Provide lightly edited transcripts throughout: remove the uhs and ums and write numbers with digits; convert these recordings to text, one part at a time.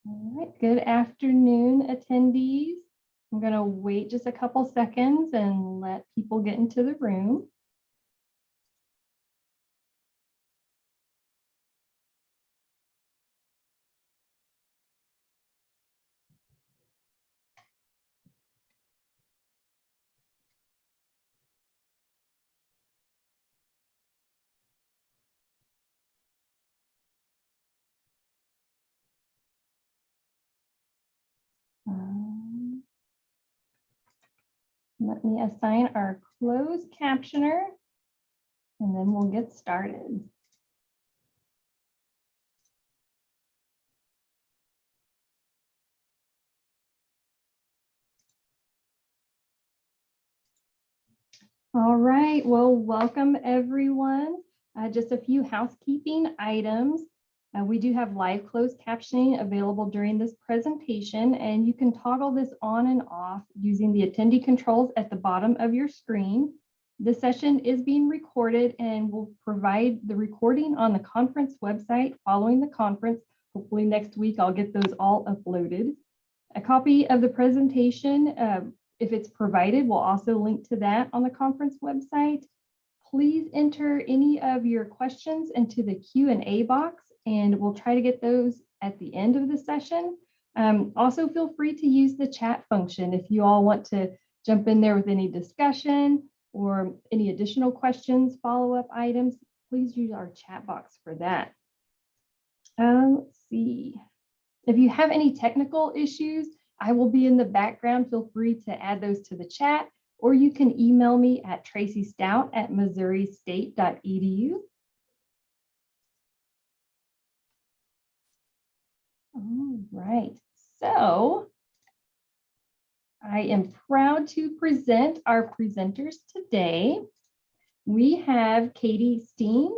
All right, good afternoon, attendees. I'm going to wait just a couple seconds and let people get into the room. Let me assign our closed captioner, and then we'll get started. All right, well, welcome everyone. Just a few housekeeping items. We do have live closed captioning available during this presentation, and you can toggle this on and off using the attendee controls at the bottom of your screen. This session is being recorded and we'll provide the recording on the conference website following the conference. Hopefully next week I'll get those all uploaded. A copy of the presentation, if it's provided, we'll also link to that on the conference website. Please enter any of your questions into the Q&A box, and we'll try to get those at the end of the session. Also, feel free to use the chat function if you all want to jump in there with any discussion or any additional questions, follow-up items. Please use our chat box for that. Let's see. If you have any technical issues, I will be in the background. Feel free to add those to the chat, or you can email me at tracystout@missouristate.edu. All right, so I am proud to present our presenters today. We have Katie Steen,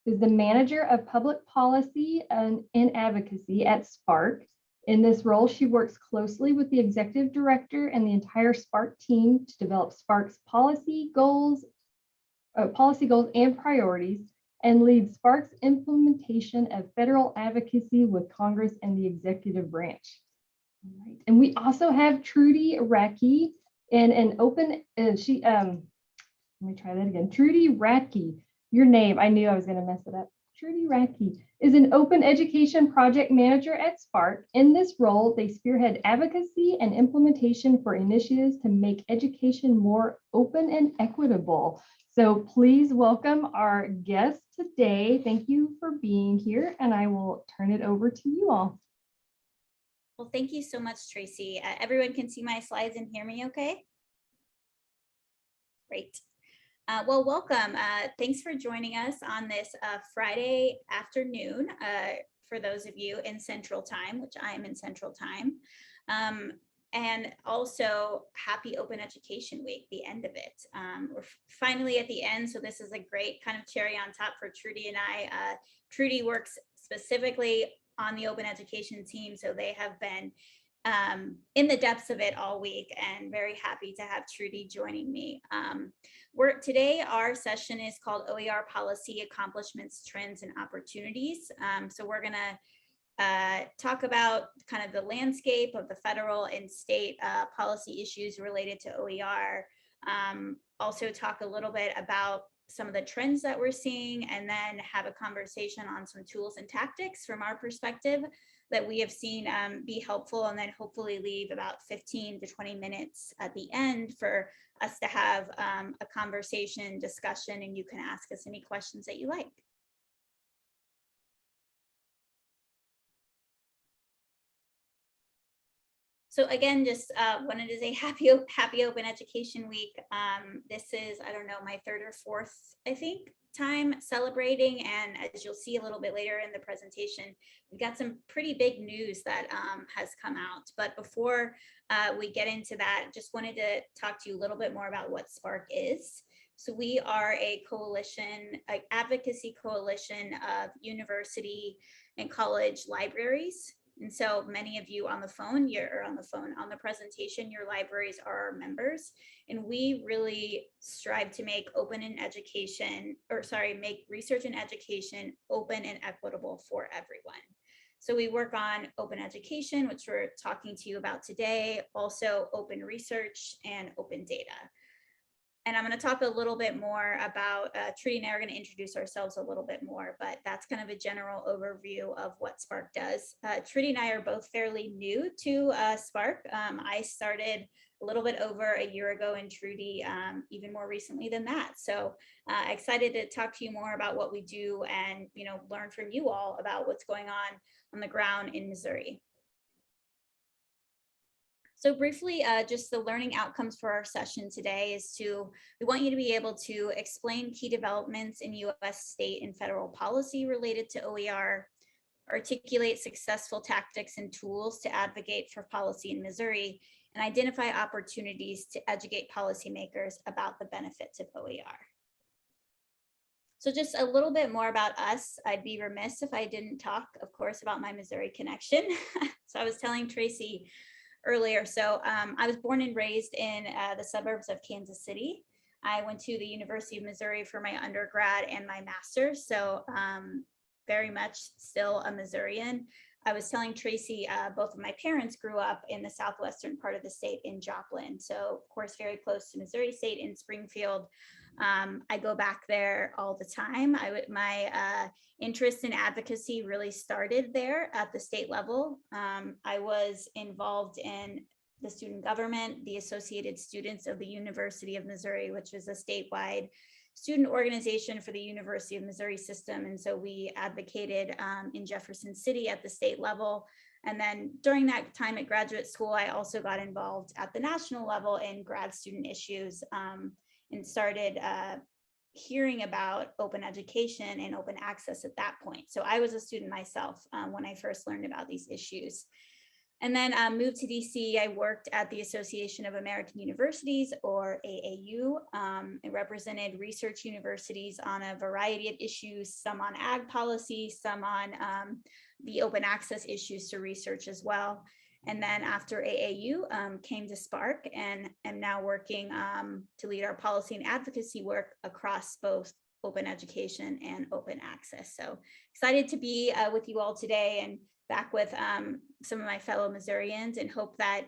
who's the Manager of Public Policy and Advocacy at Spark. In this role, she works closely with the Executive Director and the entire Spark team to develop Spark's policy goals and priorities, and leads Spark's implementation of federal advocacy with Congress and the executive branch. All right. And we also have Trudy Radke in an open, let me try that again. Trudy Radke, your name, I knew I was going to mess it up. Trudy Radke is an open education project manager at Spark. In this role, they spearhead advocacy and implementation for initiatives to make education more open and equitable. So please welcome our guest today. Thank you for being here, and I will turn it over to you all. Well, thank you so much, Tracy. Everyone can see my slides and hear me okay? Great. Well, welcome. Thanks for joining us on this Friday afternoon for those of you in Central Time, which I am in Central Time. And also happy Open Education Week, the end of it. We're finally at the end, so this is a great kind of cherry on top for Trudy and I. Trudy works specifically on the Open Education team, so they have been in the depths of it all week, and very happy to have Trudy joining me. Today, our session is called OER Policy Accomplishments, Trends, and Opportunities. So we're gonna talk about kind of the landscape of the federal and state policy issues related to OER. Also talk a little bit about some of the trends that we're seeing, and then have a conversation on some tools and tactics from our perspective that we have seen be helpful, and then hopefully leave about 15 to 20 minutes at the end for us to have a conversation, discussion, and you can ask us any questions that you like. So again, just wanted to say happy Open Education Week. This is, I don't know, my third or fourth, I think, time celebrating. And as you'll see a little bit later in the presentation, we've got some pretty big news that has come out. But before we get into that, just wanted to talk to you a little bit more about what Spark is. So we are a coalition, an advocacy coalition of university and college libraries. And so many of you on the phone, on the presentation, your libraries are our members. And we really strive to make make research and education open and equitable for everyone. So we work on open education, which we're talking to you about today, also open research and open data. And I'm going to talk a little bit more about, Trudy and I are going to introduce ourselves a little bit more, but that's kind of a general overview of what Spark does. Trudy and I are both fairly new to Spark. I started a little bit over a year ago, and Trudy even more recently than that. So excited to talk to you more about what we do and, learn from you all about what's going on the ground in Missouri. So briefly, just the learning outcomes for our session today is we want you to be able to explain key developments in US state and federal policy related to OER, articulate successful tactics and tools to advocate for policy in Missouri, and identify opportunities to educate policymakers about the benefits of OER. So just a little bit more about us. I'd be remiss if I didn't talk, of course, about my Missouri connection. So I was telling Tracy earlier. So I was born and raised in the suburbs of Kansas City. I went to the University of Missouri for my undergrad and my master's. So very much still a Missourian. I was telling Tracy, both of my parents grew up in the southwestern part of the state in Joplin. So of course, very close to Missouri State in Springfield. I go back there all the time. My interest in advocacy really started there at the state level. I was involved in the student government, the Associated Students of the University of Missouri, which is a statewide student organization for the University of Missouri system. And so we advocated in Jefferson City at the state level. And then during that time at graduate school, I also got involved at the national level in grad student issues and started hearing about open education and open access at that point. So I was a student myself when I first learned about these issues. And then moved to DC. I worked at the Association of American Universities, or AAU. It represented research universities on a variety of issues, some on ag policy, some on the open access issues to research as well. And then after AAU, came to Spark and am now working to lead our policy and advocacy work across both open education and open access. So excited to be with you all today and back with some of my fellow Missourians, and hope that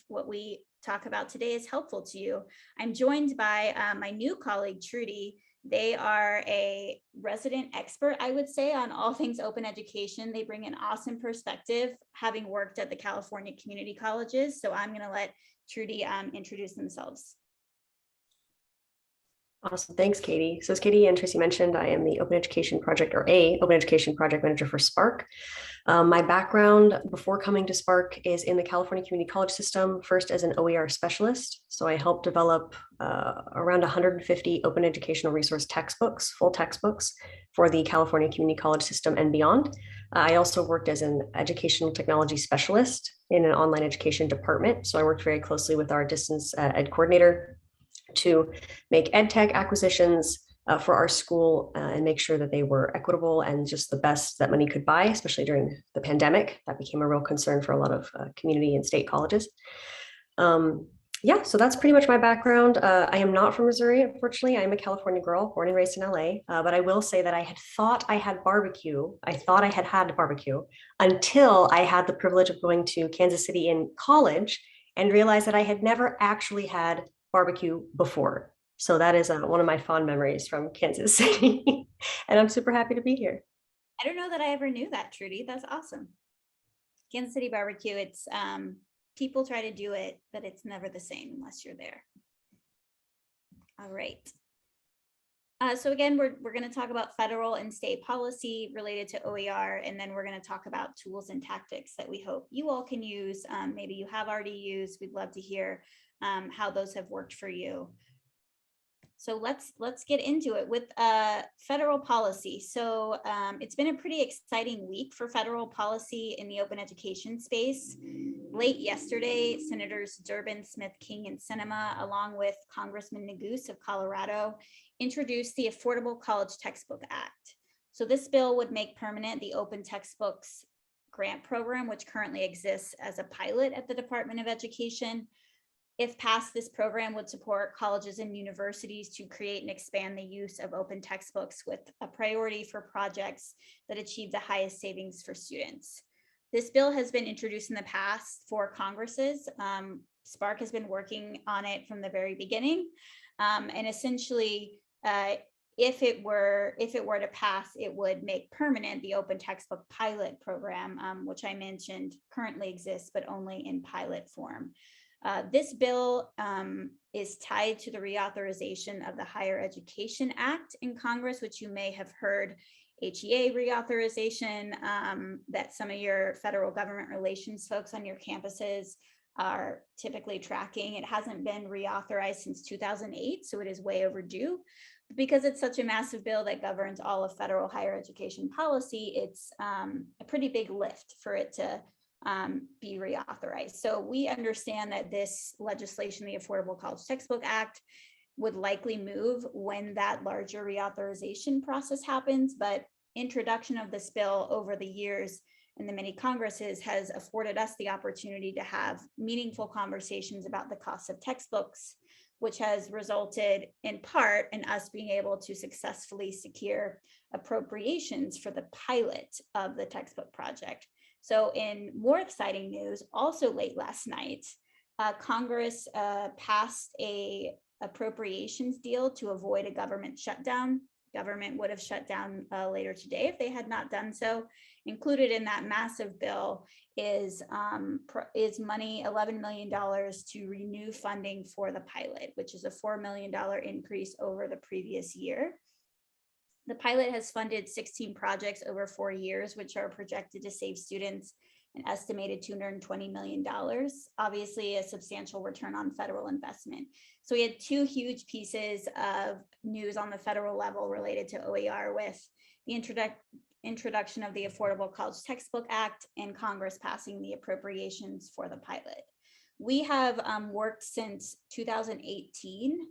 what we talk about today is helpful to you. I'm joined by my new colleague, Trudy. They are a resident expert, I would say, on all things open education. They bring an awesome perspective, having worked at the California community colleges. So I'm going to let Trudy introduce themselves. Awesome. Thanks, Katie. So as Katie and Tracy mentioned, I am the Open Education Project, or a Open Education Project Manager for Spark. My background before coming to Spark is in the California community college system, first as an OER specialist. So I helped develop around 150 open educational resource textbooks, full textbooks for the California community college system and beyond. I also worked as an educational technology specialist in an online education department. So I worked very closely with our distance ed coordinator to make ed tech acquisitions for our school and make sure that they were equitable and just the best that money could buy, especially during the pandemic. That became a real concern for a lot of community and state colleges. Yeah, so that's pretty much my background. I am not from Missouri, unfortunately. I'm a California girl, born and raised in LA, but I will say that I had thought I had barbecue. I thought I had barbecue until I had the privilege of going to Kansas City in college and realized that I had never actually had barbecue before. So that is one of my fond memories from Kansas City. And I'm super happy to be here. I don't know that I ever knew that, Trudy. That's awesome. Kansas City barbecue, it's people try to do it, but it's never the same unless you're there. All right. So again, we're going to talk about federal and state policy related to OER, and then we're going to talk about tools and tactics that we hope you all can use. Maybe you have already used. We'd love to hear how those have worked for you. So let's get into it with federal policy. So it's been a pretty exciting week for federal policy in the open education space. Late yesterday, Senators Durbin, Smith, King, and Sinema, along with Congressman Neguse of Colorado, introduced the Affordable College Textbook Act. So this bill would make permanent the open textbooks grant program, which currently exists as a pilot at the Department of Education. If passed, this program would support colleges and universities to create and expand the use of open textbooks with a priority for projects that achieve the highest savings for students. This bill has been introduced in the past for Congresses. Spark has been working on it from the very beginning. And essentially, if it were to pass, it would make permanent the open textbook pilot program, which I mentioned currently exists, but only in pilot form. This bill is tied to the reauthorization of the Higher Education Act in Congress, which you may have heard HEA reauthorization that some of your federal government relations folks on your campuses are typically tracking. It hasn't been reauthorized since 2008, so it is way overdue. Because it's such a massive bill that governs all of federal higher education policy, it's a pretty big lift for it to be reauthorized. So we understand that this legislation, the Affordable College Textbook Act, would likely move when that larger reauthorization process happens, but introduction of this bill over the years in the many Congresses has afforded us the opportunity to have meaningful conversations about the cost of textbooks, which has resulted in part in us being able to successfully secure appropriations for the pilot of the textbook project. So in more exciting news, also late last night, Congress passed a appropriations deal to avoid a government shutdown. Government would have shut down later today if they had not done so. Included in that massive bill is money, $11 million to renew funding for the pilot, which is a $4 million increase over the previous year. The pilot has funded 16 projects over 4 years, which are projected to save students an estimated $220 million, obviously a substantial return on federal investment. So we had 2 huge pieces of news on the federal level related to OER, with the introduction of the Affordable College Textbook Act and Congress passing the appropriations for the pilot. We have worked since 2018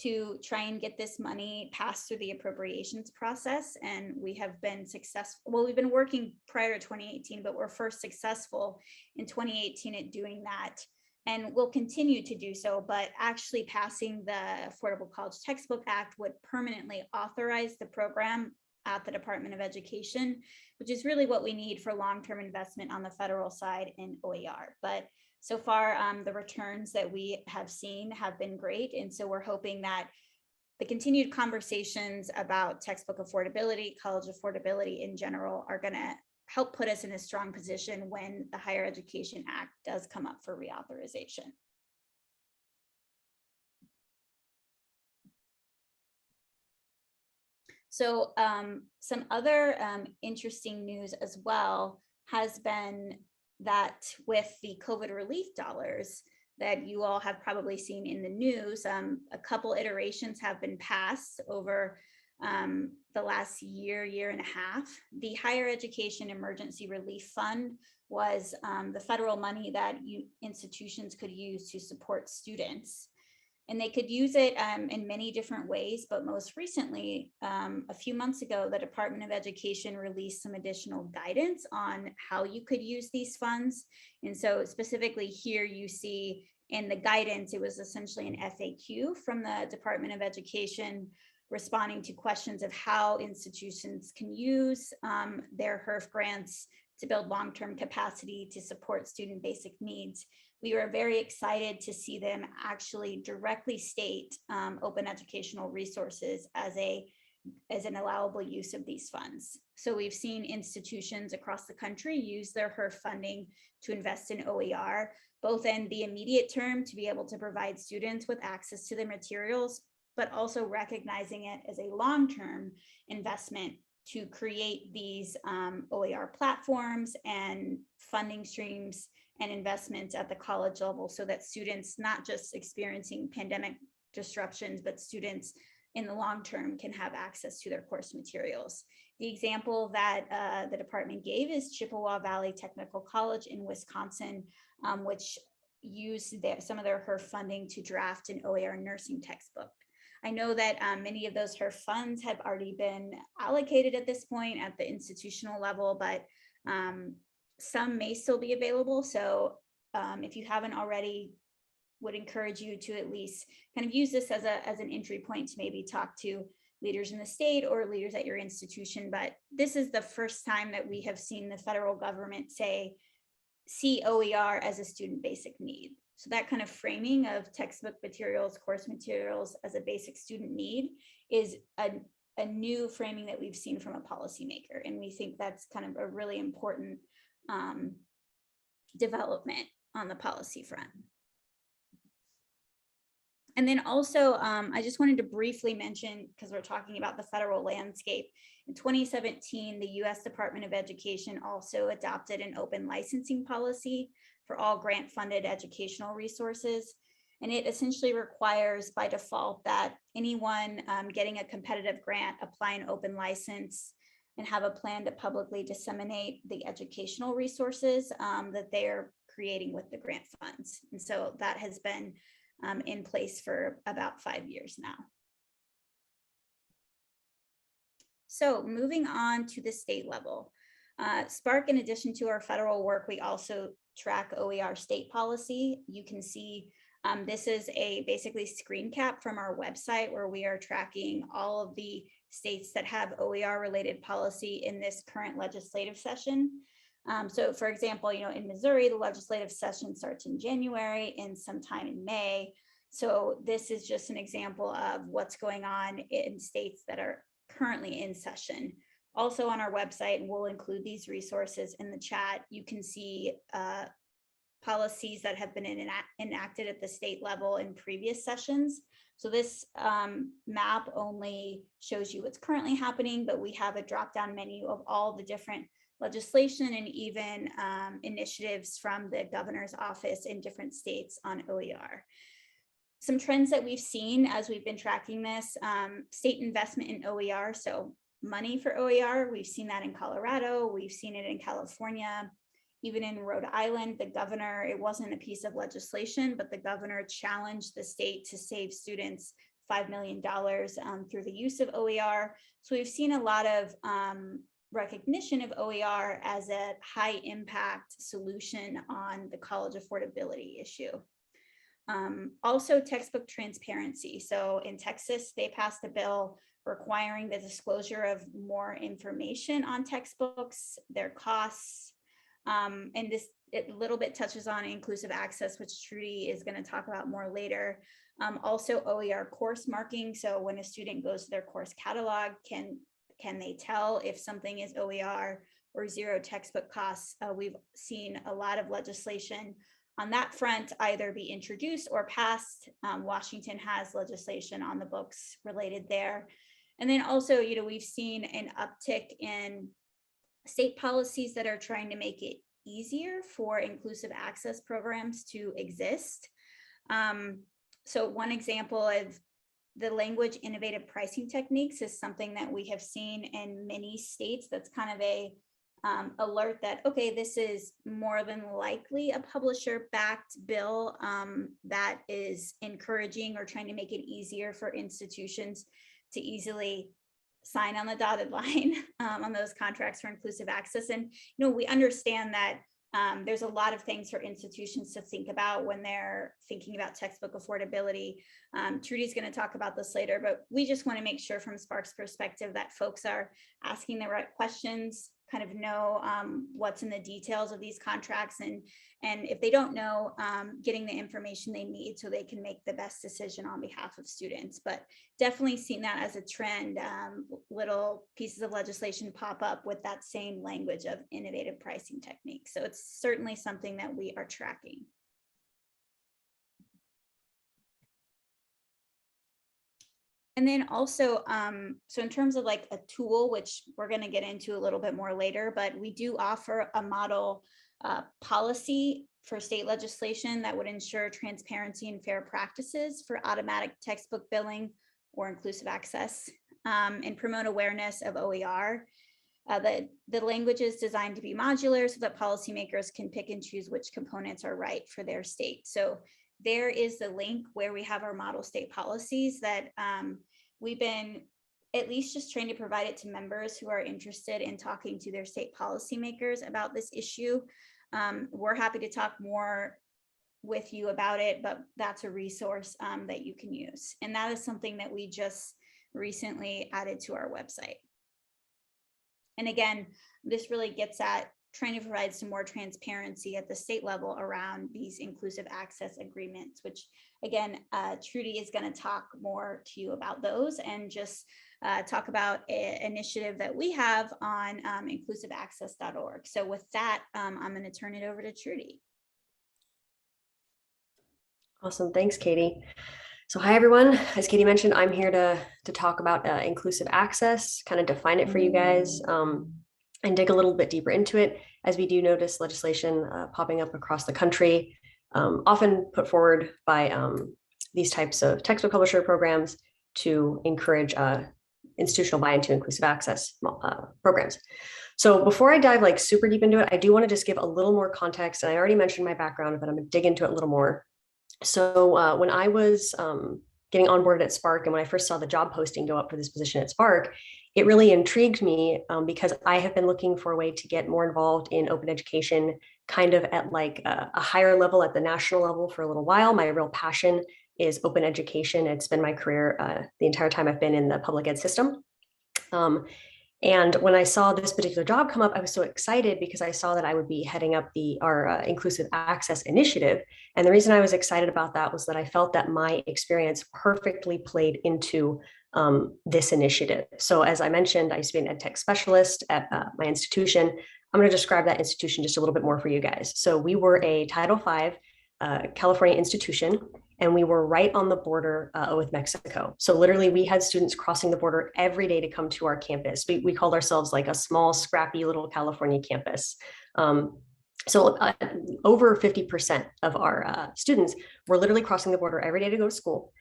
to try and get this money passed through the appropriations process. And we have been successful. Well, we've been working prior to 2018, but we're first successful in 2018 at doing that. And we'll continue to do so, but actually passing the Affordable College Textbook Act would permanently authorize the program at the Department of Education, which is really what we need for long-term investment on the federal side in OER. But so far, the returns that we have seen have been great. And so we're hoping that the continued conversations about textbook affordability, college affordability in general, are going to help put us in a strong position when the Higher Education Act does come up for reauthorization. So some other interesting news as well has been that with the COVID relief dollars that you all have probably seen in the news, a couple iterations have been passed over the last year and a half. The Higher Education Emergency Relief Fund was the federal money that institutions could use to support students. And they could use it in many different ways, but most recently, a few months ago, the Department of Education released some additional guidance on how you could use these funds. And so specifically here you see in the guidance, it was essentially an FAQ from the Department of Education responding to questions of how institutions can use their HERF grants to build long-term capacity to support student basic needs. We were very excited to see them actually directly state open educational resources as an allowable use of these funds. So we've seen institutions across the country use their HERF funding to invest in OER, both in the immediate term to be able to provide students with access to the materials, but also recognizing it as a long-term investment to create these OER platforms and funding streams and investments at the college level so that students not just experiencing pandemic disruptions, but students in the long term can have access to their course materials. The example that the department gave is Chippewa Valley Technical College in Wisconsin, which used some of their HERF funding to draft an OER nursing textbook. I know that many of those HERF funds have already been allocated at this point at the institutional level, but some may still be available. So if you haven't already, would encourage you to at least kind of use this as an entry point to maybe talk to leaders in the state or leaders at your institution, but this is the first time that we have seen the federal government see OER as a student basic need. So that kind of framing of textbook materials, course materials as a basic student need is a new framing that we've seen from a policymaker. And we think that's kind of a really important development on the policy front. And then also, I just wanted to briefly mention, because we're talking about the federal landscape, in 2017, the US Department of Education also adopted an open licensing policy for all grant-funded educational resources. And it essentially requires by default that anyone getting a competitive grant apply an open license and have a plan to publicly disseminate the educational resources that they're creating with the grant funds. And so that has been in place for about 5 years now. So moving on to the state level, Spark, in addition to our federal work, we also track OER state policy. You can see this is a basically screen cap from our website where we are tracking all of the states that have OER related policy in this current legislative session. So for example, in Missouri, the legislative session starts in January and sometime in May. So this is just an example of what's going on in states that are currently in session. Also on our website, and we'll include these resources in the chat, you can see policies that have been enacted at the state level in previous sessions. So this map only shows you what's currently happening, but we have a drop-down menu of all the different legislation and even initiatives from the governor's office in different states on OER. Some trends that we've seen as we've been tracking this, state investment in OER, so money for OER, we've seen that in Colorado, we've seen it in California, even in Rhode Island, the governor, it wasn't a piece of legislation, but the governor challenged the state to save students $5 million through the use of OER. So we've seen a lot of recognition of OER as a high impact solution on the college affordability issue. Also textbook transparency. So in Texas, they passed a bill requiring the disclosure of more information on textbooks, their costs, and this a little bit touches on inclusive access, which Trudy is going to talk about more later. Also OER course marking. So when a student goes to their course catalog, can they tell if something is OER or zero textbook costs? We've seen a lot of legislation on that front either be introduced or passed. Washington has legislation on the books related there. And then also, we've seen an uptick in state policies that are trying to make it easier for inclusive access programs to exist. So one example of the language innovative pricing techniques is something that we have seen in many states. That's kind of a alert that, okay, this is more than likely a publisher-backed bill that is encouraging or trying to make it easier for institutions to easily sign on the dotted line on those contracts for inclusive access. And we understand that there's a lot of things for institutions to think about when they're thinking about textbook affordability. Trudy's going to talk about this later, but we just want to make sure from Spark's perspective that folks are asking the right questions, kind of know what's in the details of these contracts, and if they don't know, getting the information they need so they can make the best decision on behalf of students. But definitely seen that as a trend, little pieces of legislation pop up with that same language of innovative pricing techniques. So it's certainly something that we are tracking. And then also, so in terms of like a tool, which we're going to get into a little bit more later, but we do offer a model policy for state legislation that would ensure transparency and fair practices for automatic textbook billing or inclusive access, and promote awareness of OER. The language is designed to be modular so that policymakers can pick and choose which components are right for their state. So there is the link where we have our model state policies that we've been at least just trying to provide it to members who are interested in talking to their state policymakers about this issue. We're happy to talk more with you about it, but that's a resource that you can use. And that is something that we just recently added to our website. And again, this really gets at trying to provide some more transparency at the state level around these inclusive access agreements, which again, Trudy is going to talk more to you about those and just talk about an initiative that we have on inclusiveaccess.org. So with that, I'm going to turn it over to Trudy. Awesome. Thanks, Katie. So hi, everyone. As Katie mentioned, I'm here to talk about inclusive access, kind of define it for you guys, and dig a little bit deeper into it, as we do notice legislation popping up across the country, often put forward by these types of textbook publisher programs to encourage institutional buy-in to inclusive access programs. So before I dive like super deep into it, I do want to just give a little more context. And I already mentioned my background, but I'm going to dig into it a little more. So when I was getting onboarded at Spark, and when I first saw the job posting go up for this position at Spark, it really intrigued me because I have been looking for a way to get more involved in open education, kind of at like a higher level, at the national level for a little while. My real passion is open education. It's been my career the entire time I've been in the public ed system. And when I saw this particular job come up, I was so excited because I saw that I would be heading up our inclusive access initiative. And the reason I was excited about that was that I felt that my experience perfectly played into this initiative. So as I mentioned, I used to be an ed tech specialist at my institution. I'm going to describe that institution just a little bit more for you guys. So we were a Title V California institution, and we were right on the border with Mexico. So literally we had students crossing the border every day to come to our campus. We called ourselves like a small, scrappy little California campus. So over 50% of our students were literally crossing the border every day to go to school.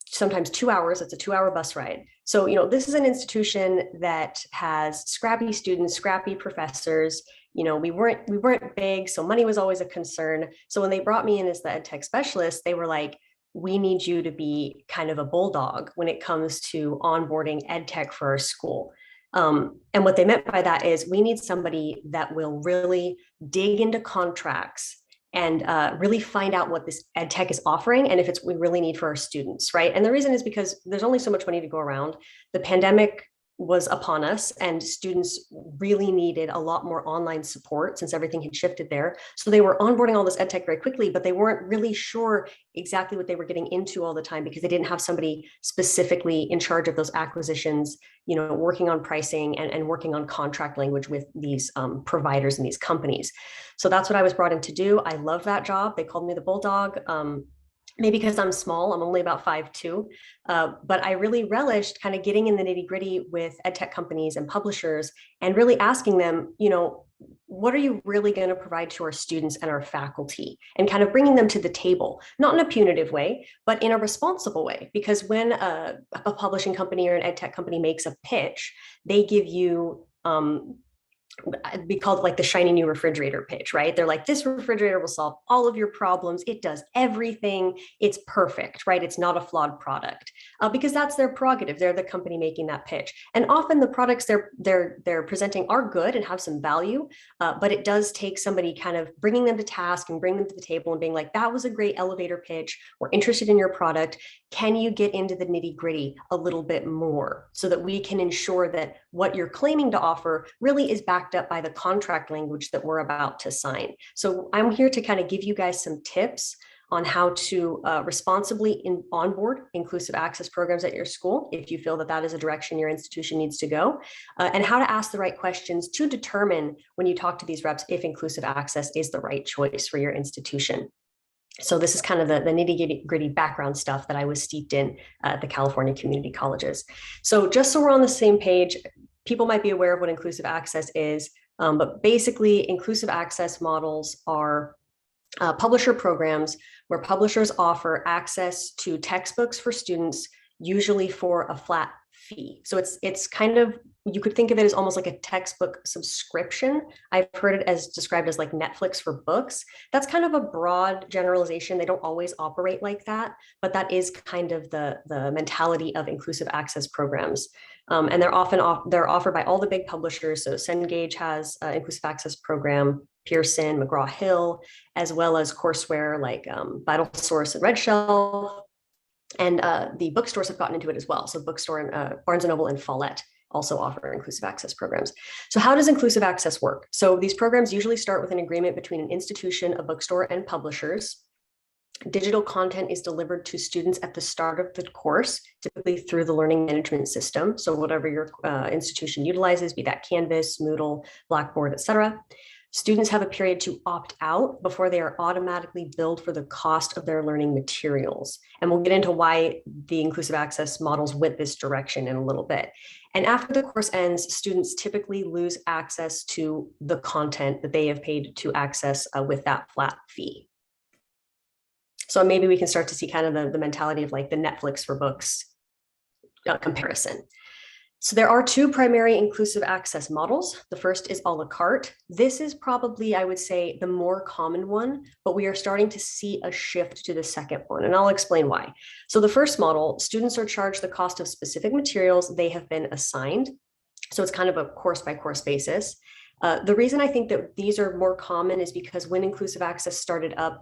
Sometimes 2 hours, it's a 2-hour bus ride. So, you know, this is an institution that has scrappy students, scrappy professors. You know, we weren't big, so money was always a concern. So when they brought me in as the ed tech specialist, they were like, we need you to be kind of a bulldog when it comes to onboarding ed tech for our school. And what they meant by that is we need somebody that will really dig into contracts and really find out what this ed tech is offering and if it's we really need for our students, right? And the reason is because there's only so much money to go around. The pandemic was upon us, and students really needed a lot more online support since everything had shifted there. So they were onboarding all this ed tech very quickly, but they weren't really sure exactly what they were getting into all the time because they didn't have somebody specifically in charge of those acquisitions, you know, working on pricing and working on contract language with these providers and these companies. So that's what I was brought in to do. I love that job. They called me the bulldog. Maybe because I'm small, I'm only about 5'2", but I really relished kind of getting in the nitty gritty with ed tech companies and publishers and really asking them, you know, what are you really going to provide to our students and our faculty, and kind of bringing them to the table, not in a punitive way, but in a responsible way. Because when a publishing company or an ed tech company makes a pitch, they give you be called like the shiny new refrigerator pitch, right? They're like, this refrigerator will solve all of your problems. It does everything. It's perfect, right? It's not a flawed product because that's their prerogative. They're the company making that pitch. And often the products they're presenting are good and have some value, but it does take somebody kind of bringing them to task and bring them to the table and being like, that was a great elevator pitch. We're interested in your product. Can you get into the nitty gritty a little bit more so that we can ensure that what you're claiming to offer really is backed up by the contract language that we're about to sign? So I'm here to kind of give you guys some tips on how to responsibly onboard inclusive access programs at your school, if you feel that that is a direction your institution needs to go, and how to ask the right questions to determine when you talk to these reps if inclusive access is the right choice for your institution. So this is kind of the nitty gritty background stuff that I was steeped in at the California community colleges. So just so we're on the same page, people might be aware of what inclusive access is, but basically inclusive access models are publisher programs where publishers offer access to textbooks for students, usually for a flat fee. So it's kind of, you could think of it as almost like a textbook subscription. I've heard it as described as like Netflix for books. That's kind of a broad generalization. They don't always operate like that, but that is kind of the mentality of inclusive access programs. And they're offered by all the big publishers. So Cengage has an inclusive access program, Pearson, McGraw-Hill, as well as courseware like VitalSource and RedShelf. And the bookstores have gotten into it as well. So bookstore and Barnes & Noble and Follett also offer inclusive access programs. So how does inclusive access work? So these programs usually start with an agreement between an institution, a bookstore, and publishers. Digital content is delivered to students at the start of the course, typically through the learning management system. So whatever your institution utilizes, be that Canvas, Moodle, Blackboard, etc. Students have a period to opt out before they are automatically billed for the cost of their learning materials. And we'll get into why the inclusive access models went this direction in a little bit. And after the course ends, students typically lose access to the content that they have paid to access with that flat fee. So maybe we can start to see kind of the mentality of like the Netflix for books comparison. So there are two primary inclusive access models. The first is a la carte. This is probably, I would say, the more common one, but we are starting to see a shift to the second one, and I'll explain why. So the first model, students are charged the cost of specific materials they have been assigned. So it's kind of a course by course basis. The reason I think that these are more common is because when inclusive access started up,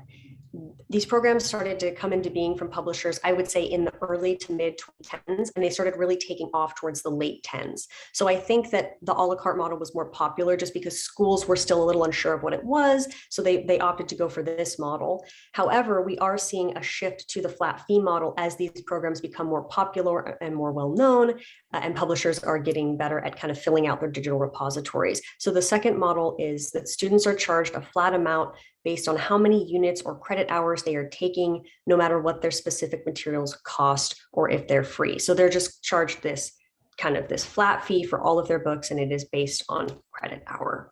these programs started to come into being from publishers, I would say in the early to mid 2010s, and they started really taking off towards the late 10s. So I think that the a la carte model was more popular just because schools were still a little unsure of what it was. So they opted to go for this model. However, we are seeing a shift to the flat fee model as these programs become more popular and more well-known, and publishers are getting better at kind of filling out their digital repositories. So the second model is that students are charged a flat amount based on how many units or credit hours they are taking, no matter what their specific materials cost or if they're free. So they're just charged this kind of this flat fee for all of their books, and it is based on credit hour.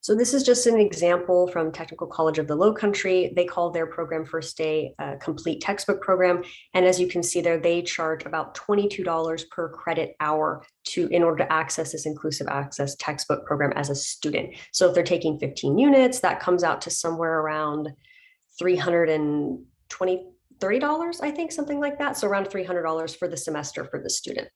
So this is just an example from Technical College of the Lowcountry. They call their program First Day Complete Textbook Program. And as you can see there, they charge about $22 per credit hour in order to access this inclusive access textbook program as a student. So if they're taking 15 units, that comes out to somewhere around $30, I think, something like that. So around $300 for the semester for the student.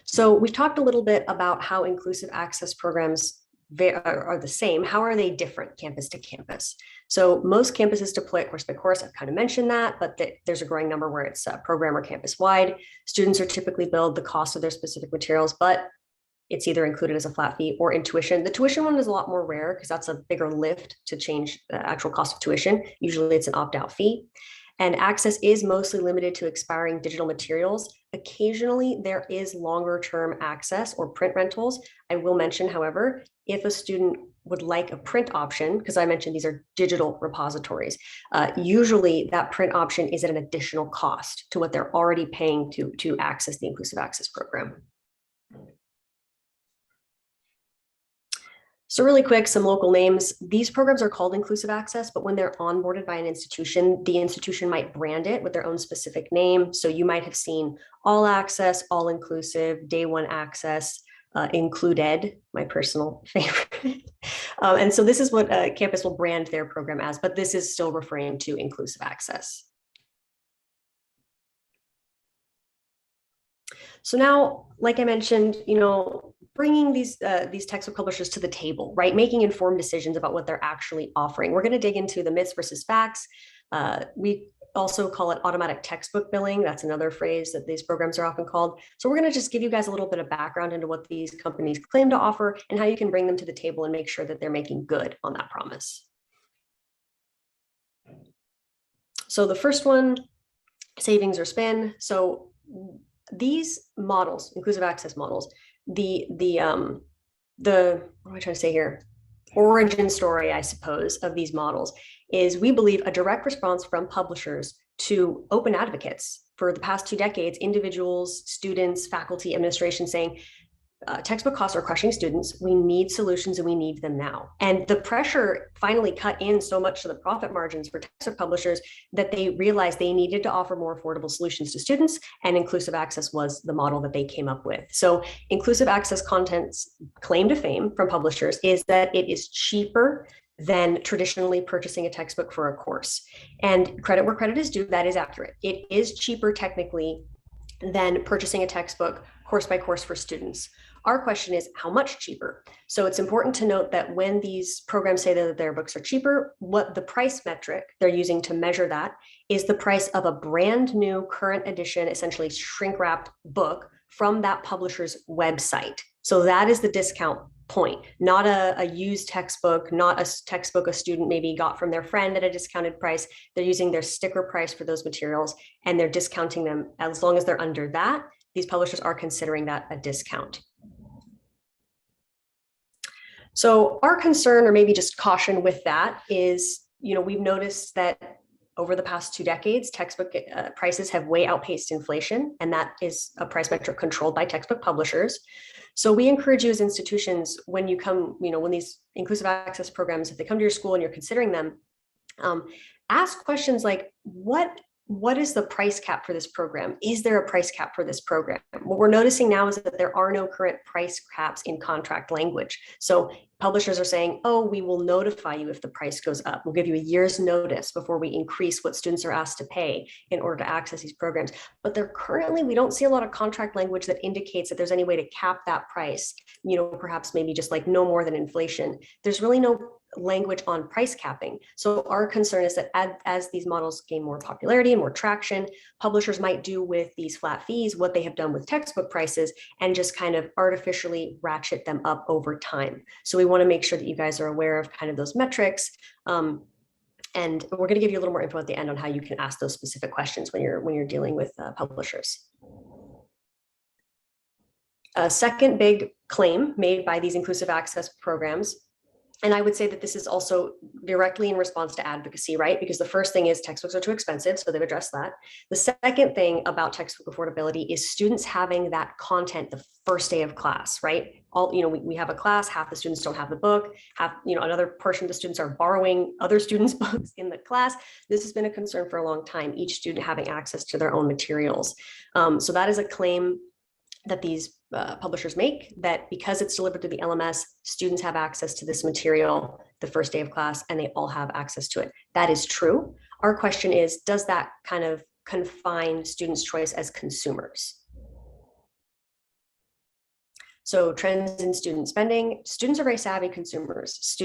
So we've talked a little bit about how inclusive access programs are the same. How are they different campus to campus? So most campuses deploy it course by course. I've kind of mentioned that, but there's a growing number where it's program or campus wide. Students are typically billed the cost of their specific materials, but it's either included as a flat fee or in tuition. The tuition one is a lot more rare because that's a bigger lift to change the actual cost of tuition. Usually it's an opt-out fee. And access is mostly limited to expiring digital materials. Occasionally, there is longer term access or print rentals. I will mention, however, if a student would like a print option, because I mentioned these are digital repositories, usually that print option is at an additional cost to what they're already paying to access the inclusive access program. So really quick, some local names. These programs are called inclusive access, but when they're onboarded by an institution, the institution might brand it with their own specific name. So you might have seen all access, all inclusive, day one access, included, my personal favorite. And so this is what a campus will brand their program as, but this is still referring to inclusive access. So now, like I mentioned, bringing these textbook publishers to the table, right? Making informed decisions about what they're actually offering. We're going to dig into the myths versus facts. We also call it automatic textbook billing. That's another phrase that these programs are often called. So we're going to just give you guys a little bit of background into what these companies claim to offer and how you can bring them to the table and make sure that they're making good on that promise. So the first one, savings or spin. So these models, inclusive access models, the what am I trying to say here? Origin story, I suppose, of these models is, we believe, a direct response from publishers to open advocates for the past 2 decades, individuals, students, faculty, administration saying, textbook costs are crushing students. We need solutions and we need them now. And the pressure finally cut in so much to the profit margins for textbook publishers that they realized they needed to offer more affordable solutions to students, and inclusive access was the model that they came up with. So inclusive access content's claim to fame from publishers is that it is cheaper than traditionally purchasing a textbook for a course. And credit where credit is due, that is accurate. It is cheaper technically than purchasing a textbook course by course for students. Our question is how much cheaper? So it's important to note that when these programs say that their books are cheaper, what the price metric they're using to measure that is the price of a brand new current edition, essentially shrink wrapped book from that publisher's website. So that is the discount point, not a used textbook, not a textbook a student maybe got from their friend at a discounted price. They're using their sticker price for those materials and they're discounting them. As long as they're under that, these publishers are considering that a discount. So our concern, or maybe just caution with that, is, we've noticed that over the past 2 decades, textbook prices have way outpaced inflation, and that is a price metric controlled by textbook publishers. So we encourage you as institutions, when you come, when these inclusive access programs, if they come to your school and you're considering them, ask questions like, what is the price cap for this program? Is there a price cap for this program? What we're noticing now is that there are no current price caps in contract language. So publishers are saying, oh, we will notify you if the price goes up. We'll give you a year's notice before we increase what students are asked to pay in order to access these programs. But we don't see a lot of contract language that indicates that there's any way to cap that price, perhaps maybe just like no more than inflation. There's really no language on price capping. So our concern is that as these models gain more popularity and more traction, publishers might do with these flat fees what they have done with textbook prices and just kind of artificially ratchet them up over time. So we want to make sure that you guys are aware of kind of those metrics. And we're going to give you a little more info at the end on how you can ask those specific questions when you're dealing with publishers. A second big claim made by these inclusive access programs, and I would say that this is also directly in response to advocacy, right? Because the first thing is textbooks are too expensive, so they've addressed that. The second thing about textbook affordability is students having that content the first day of class, right? We have a class, half the students don't have the book, another portion of the students are borrowing other students' books in the class. This has been a concern for a long time, each student having access to their own materials. So that is a claim that these publishers make, that because it's delivered through the LMS, students have access to this material the first day of class and they all have access to it. That is true. Our question is, does that kind of confine students' choice as consumers? So trends in student spending. Students are very savvy consumers.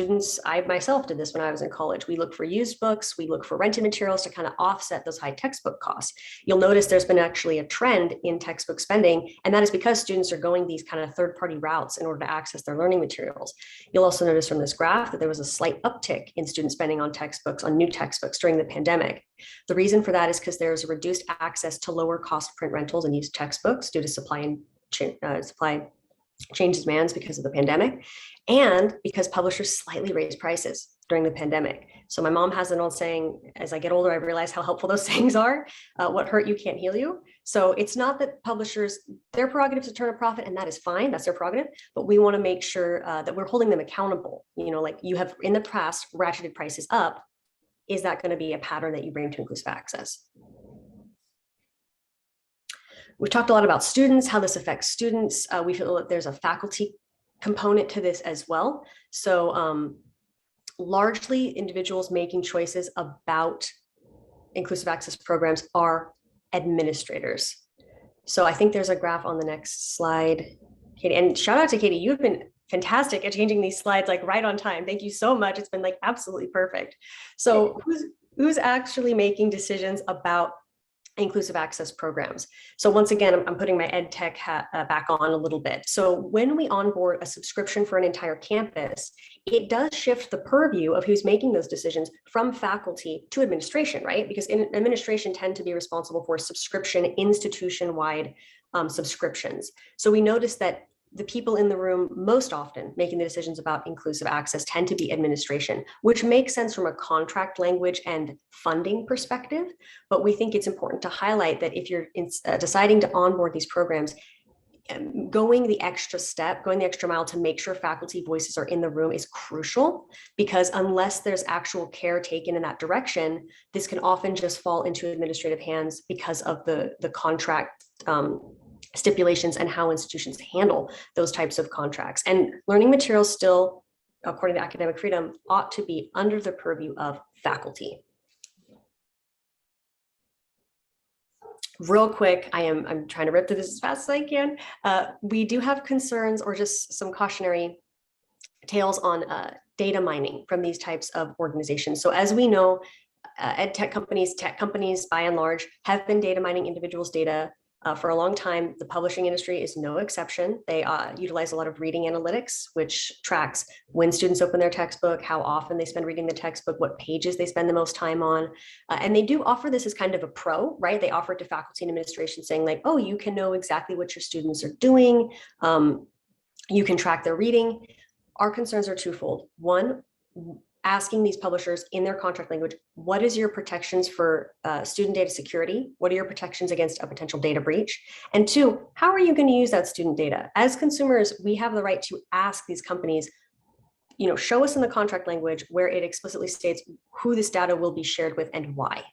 I myself did this when I was in college. We look for used books, we look for rented materials to kind of offset those high textbook costs. You'll notice there's been actually a trend in textbook spending, and that is because students are going these kind of third-party routes in order to access their learning materials. You'll also notice from this graph that there was a slight uptick in student spending on textbooks, on new textbooks during the pandemic. The reason for that is because there's a reduced access to lower cost print rentals and used textbooks due to supply changes demands because of the pandemic, and because publishers slightly raised prices during the pandemic. So my mom has an old saying, as I get older, I realize how helpful those sayings are. What hurt you can't heal you. So it's not that publishers, their prerogative to turn a profit, and that is fine, that's their prerogative, but we want to make sure that we're holding them accountable. Like you have in the past ratcheted prices up. Is that going to be a pattern that you bring to inclusive access? We've talked a lot about students, how this affects students. We feel that there's a faculty component to this as well. So largely individuals making choices about inclusive access programs are administrators. So I think there's a graph on the next slide, Katie, and shout out to Katie. You've been fantastic at changing these slides like right on time. Thank you so much. It's been like absolutely perfect. So who's actually making decisions about inclusive access programs? So once again, I'm putting my ed tech hat back on a little bit. So when we onboard a subscription for an entire campus, it does shift the purview of who's making those decisions from faculty to administration, right? Because administration tend to be responsible for subscription, institution-wide subscriptions. So we notice that the people in the room most often making the decisions about inclusive access tend to be administration, which makes sense from a contract language and funding perspective. But we think it's important to highlight that if you're deciding to onboard these programs, going the extra step, going the extra mile to make sure faculty voices are in the room is crucial, because unless there's actual care taken in that direction, this can often just fall into administrative hands because of the contract stipulations and how institutions handle those types of contracts. And learning materials still, according to academic freedom, ought to be under the purview of faculty. real quick, I'm trying to rip through this as fast as I can. We do have concerns or just some cautionary tales on data mining from these types of organizations. So as we know, tech companies by and large have been data mining individuals' data for a long time. The publishing industry is no exception. They utilize a lot of reading analytics, which tracks when students open their textbook, how often they spend reading the textbook, what pages they spend the most time on. And they do offer this as kind of a pro, right? They offer it to faculty and administration saying like, oh, you can know exactly what your students are doing. You can track their reading. Our concerns are twofold. One, asking these publishers in their contract language, what is your protections for student data security? What are your protections against a potential data breach? And two, how are you going to use that student data? As consumers, we have the right to ask these companies, show us in the contract language where it explicitly states who this data will be shared with and why.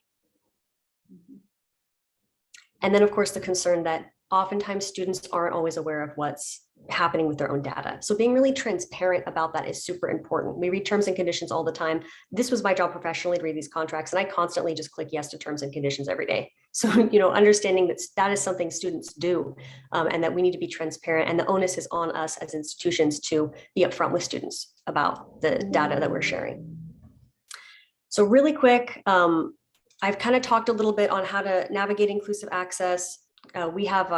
And then, of course, the concern that oftentimes students aren't always aware of what's happening with their own data. So being really transparent about that is super important. We read terms and conditions all the time. This was my job professionally to read these contracts, and I constantly just click yes to terms and conditions every day. So, understanding that that is something students do, and that we need to be transparent, and the onus is on us as institutions to be upfront with students about the data that we're sharing. So really quick, I've kind of talked a little bit on how to navigate inclusive access. We have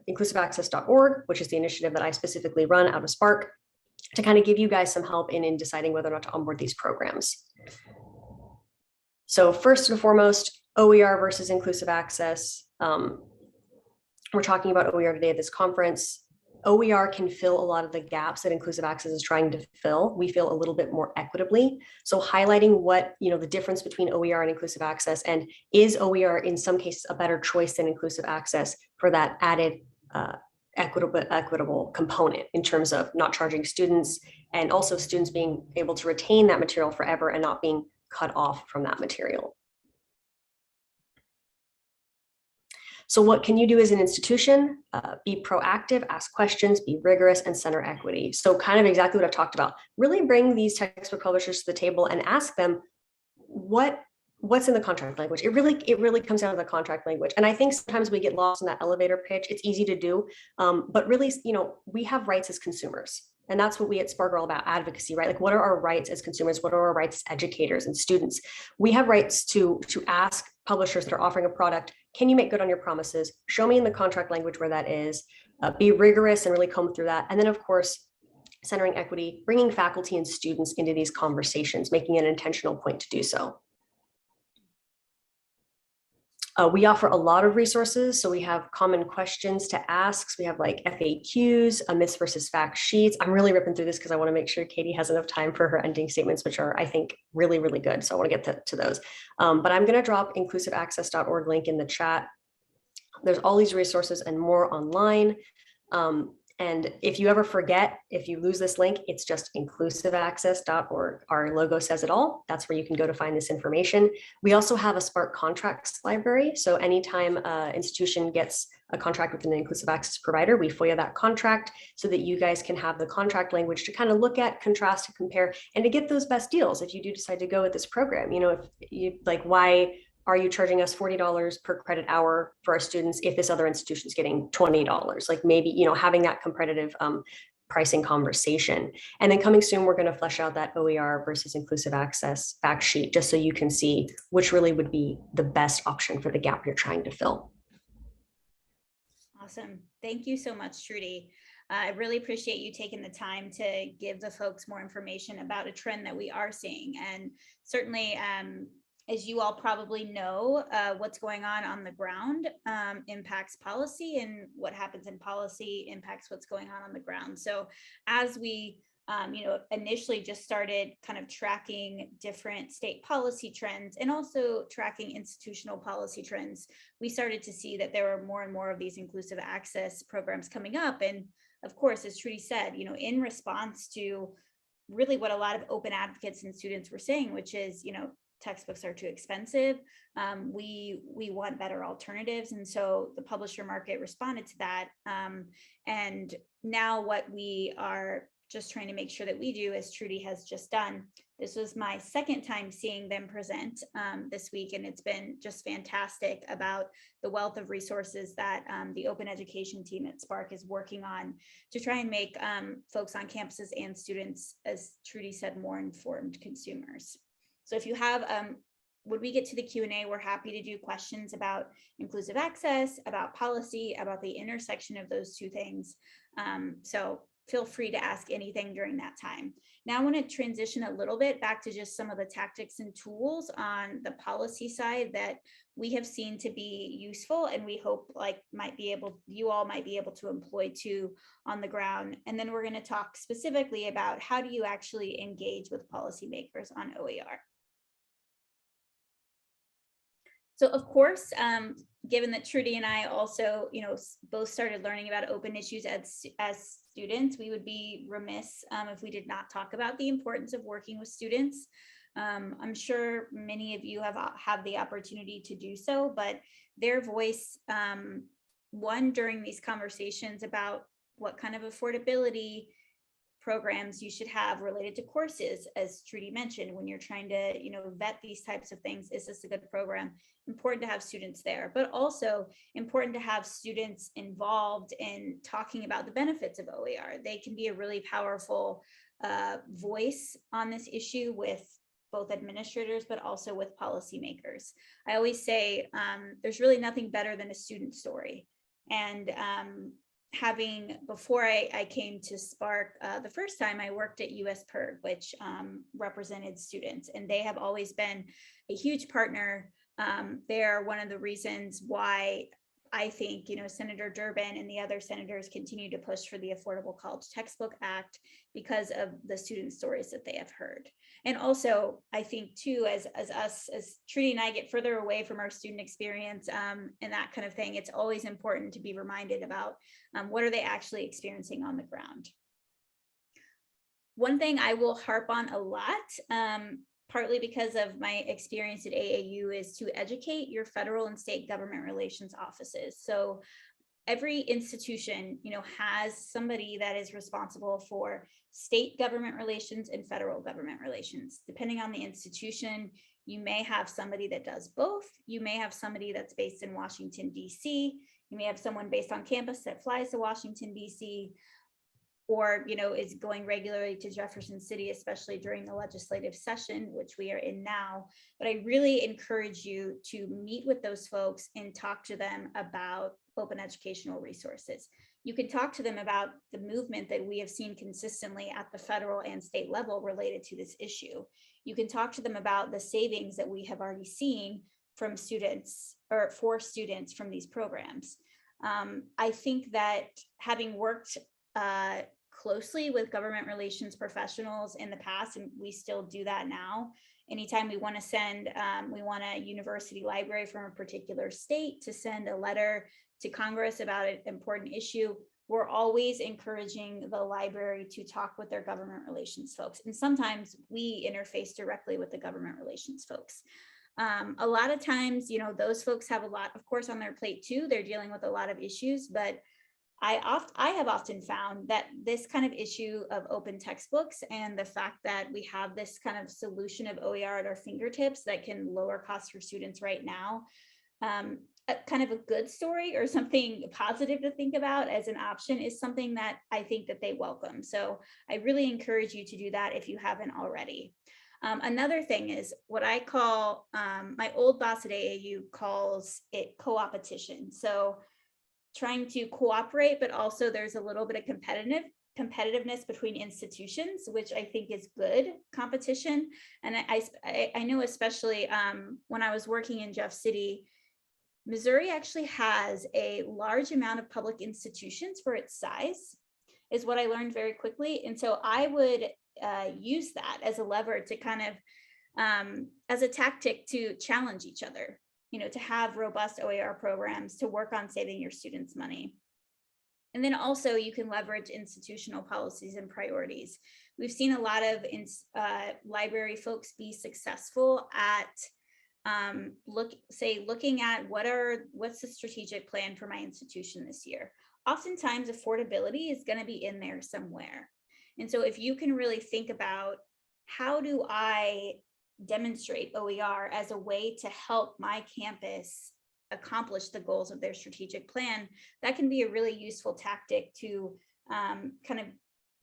inclusiveaccess.org, which is the initiative that I specifically run out of Spark, to kind of give you guys some help in deciding whether or not to onboard these programs. So first and foremost, OER versus inclusive access. We're talking about OER today at this conference. OER can fill a lot of the gaps that inclusive access is trying to fill. We feel a little bit more equitably. So highlighting what, the difference between OER and inclusive access, and is OER in some cases a better choice than inclusive access for that added equitable component in terms of not charging students, and also students being able to retain that material forever and not being cut off from that material. So what can you do as an institution? Be proactive, ask questions, be rigorous, and center equity. So kind of exactly what I've talked about. Really bring these textbook publishers to the table and ask them what's in the contract language. It really comes down to the contract language. And I think sometimes we get lost in that elevator pitch. It's easy to do, but really, we have rights as consumers. And that's what we at Spark are all about, advocacy, right? Like, what are our rights as consumers? What are our rights as educators and students? We have rights to ask publishers that are offering a product, can you make good on your promises? Show me in the contract language where that is. Be rigorous and really comb through that. And then, of course, centering equity, bringing faculty and students into these conversations, making an intentional point to do so. We offer a lot of resources. So we have common questions to ask. We have like FAQs, myths versus fact sheets. I'm really ripping through this because I want to make sure Katie has enough time for her ending statements, which are, I think, really, really good. So I want to get to those. But I'm going to drop inclusiveaccess.org link in the chat. There's all these resources and more online. And if you ever forget, if you lose this link, it's just inclusiveaccess.org. Our logo says it all. That's where you can go to find this information. We also have a Spark contracts library. So anytime an institution gets a contract with an inclusive access provider, we FOIA that contract so that you guys can have the contract language to kind of look at, contrast, and compare, and to get those best deals if you do decide to go with this program. If you like, why are you charging us $40 per credit hour for our students if this other institution is getting $20? Like, maybe, having that competitive pricing conversation. And then coming soon, we're going to flesh out that OER versus inclusive access fact sheet, just so you can see which really would be the best option for the gap you're trying to fill. Awesome. Thank you so much, Trudy. I really appreciate you taking the time to give the folks more information about a trend that we are seeing. And certainly, as you all probably know, what's going on the ground impacts policy, and what happens in policy impacts what's going on the ground. So as we initially just started kind of tracking different state policy trends and also tracking institutional policy trends, we started to see that there were more and more of these inclusive access programs coming up. And of course, as Trudy said, in response to really what a lot of open advocates and students were saying, which is, textbooks are too expensive. We want better alternatives. And so the publisher market responded to that. And now what we are just trying to make sure that we do, as Trudy has just done, This was my second time seeing them present this week, and it's been just fantastic about the wealth of resources that the open education team at Spark is working on to try and make folks on campuses and students, as Trudy said, more informed consumers. So if you have, when we get to the Q&A, we're happy to do questions about inclusive access, about policy, about the intersection of those two things. So feel free to ask anything during that time. Now I want to transition a little bit back to just some of the tactics and tools on the policy side that we have seen to be useful, and we hope you all might be able to employ too on the ground. And then we're going to talk specifically about how do you actually engage with policymakers on OER. So of course, given that Trudy and I also, both started learning about open issues as students, we would be remiss if we did not talk about the importance of working with students. I'm sure many of you have the opportunity to do so, but their voice, one, during these conversations about what kind of affordability programs you should have related to courses, as Trudy mentioned, when you're trying to, vet these types of things, is this a good program? Important to have students there, but also important to have students involved in talking about the benefits of OER. They can be a really powerful voice on this issue with both administrators, but also with policymakers. I always say there's really nothing better than a student story. And before I came to Spark, the first time I worked at US PIRG, which represented students, and they have always been a huge partner. They're one of the reasons why I think, Senator Durbin and the other senators continue to push for the Affordable College Textbook Act because of the student stories that they have heard. And also, I think too, as Trudy and I get further away from our student experience and that kind of thing, it's always important to be reminded about what are they actually experiencing on the ground. One thing I will harp on a lot, partly because of my experience at AAU, is to educate your federal and state government relations offices. So every institution, has somebody that is responsible for state government relations and federal government relations. Depending on the institution, you may have somebody that does both. You may have somebody that's based in Washington, DC. You may have someone based on campus that flies to Washington, DC, or is going regularly to Jefferson City, especially during the legislative session, which we are in now. But I really encourage you to meet with those folks and talk to them about open educational resources. You can talk to them about the movement that we have seen consistently at the federal and state level related to this issue. You can talk to them about the savings that we have already seen from students, or for students, from these programs. I think that having worked closely with government relations professionals in the past, and we still do that now. Anytime we want to send, we want a university library from a particular state to send a letter to Congress about an important issue, we're always encouraging the library to talk with their government relations folks. And sometimes we interface directly with the government relations folks. A lot of times, those folks have a lot, of course, on their plate too. They're dealing with a lot of issues, but I have often found that this kind of issue of open textbooks and the fact that we have this kind of solution of OER at our fingertips that can lower costs for students right now, kind of a good story or something positive to think about as an option, is something that I think that they welcome. So I really encourage you to do that if you haven't already. Another thing is what I call, my old boss at AAU calls it co-opetition. So trying to cooperate, but also there's a little bit of competitiveness between institutions, which I think is good competition. And I know, especially when I was working in Jeff City, Missouri actually has a large amount of public institutions for its size, is what I learned very quickly. And so I would use that as a lever to kind of, as a tactic to challenge each other, to have robust OER programs, to work on saving your students money. And then also you can leverage institutional policies and priorities. We've seen a lot of library folks be successful at looking at what's the strategic plan for my institution this year. Oftentimes affordability is going to be in there somewhere. And so if you can really think about how do I demonstrate OER as a way to help my campus accomplish the goals of their strategic plan? That can be a really useful tactic to kind of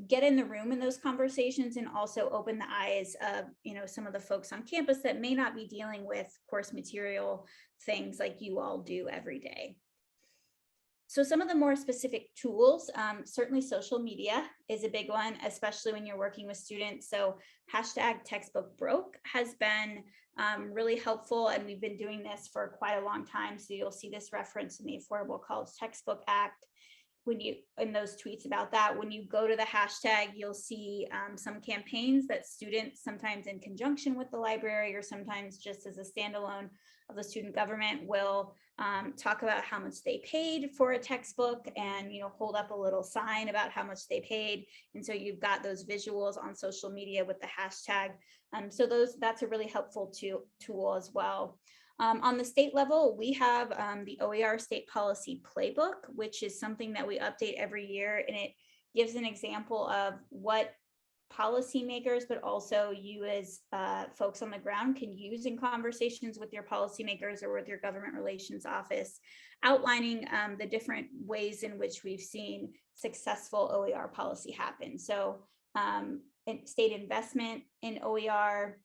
get in the room in those conversations, and also open the eyes of, some of the folks on campus that may not be dealing with course material things like you all do every day. So some of the more specific tools, certainly social media is a big one, especially when you're working with students. So #textbookbroke has been really helpful, and we've been doing this for quite a long time. So you'll see this reference in the Affordable College Textbook Act. When you, in those tweets about that, when you go to the hashtag, you'll see some campaigns that students, sometimes in conjunction with the library or sometimes just as a standalone of the student government, will talk about how much they paid for a textbook, and hold up a little sign about how much they paid. And so you've got those visuals on social media with the hashtag. So that's a really helpful tool as well. On the state level, we have the OER State Policy Playbook, which is something that we update every year, and it gives an example of what policymakers, but also you as folks on the ground, can use in conversations with your policymakers or with your government relations office, outlining the different ways in which we've seen successful OER policy happen. So state investment in OER.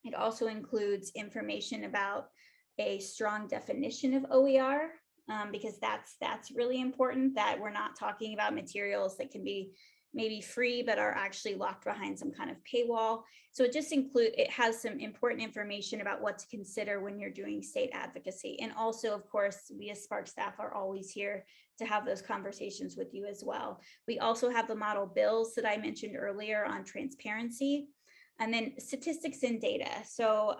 It also includes information about a strong definition of OER, because that's really important, that we're not talking about materials that can be maybe free but are actually locked behind some kind of paywall. So it has some important information about what to consider when you're doing state advocacy. And also, of course, we as Spark staff are always here to have those conversations with you as well. We also have the model bills that I mentioned earlier on transparency. And then statistics and data. So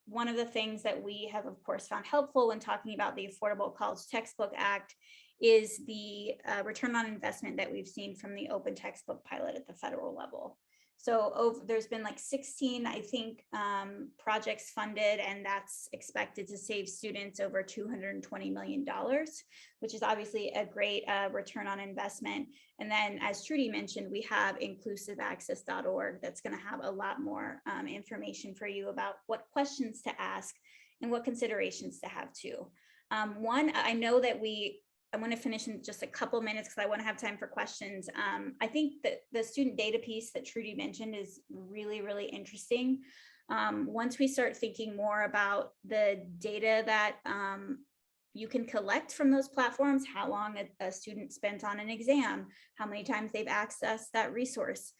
one of the things that we have, of course, found helpful when talking about the Affordable College Textbook Act is the return on investment that we've seen from the open textbook pilot at the federal level. So there's been like 16, I think, projects funded, and that's expected to save students over $220 million, which is obviously a great return on investment. And then, as Trudy mentioned, we have inclusiveaccess.org that's going to have a lot more information for you about what questions to ask and what considerations to have too. I know that I'm going to finish in just a couple minutes because I want to have time for questions. I think that the student data piece that Trudy mentioned is really, really interesting. Once we start thinking more about the data that you can collect from those platforms, how long a student spent on an exam, how many times they've accessed that resource,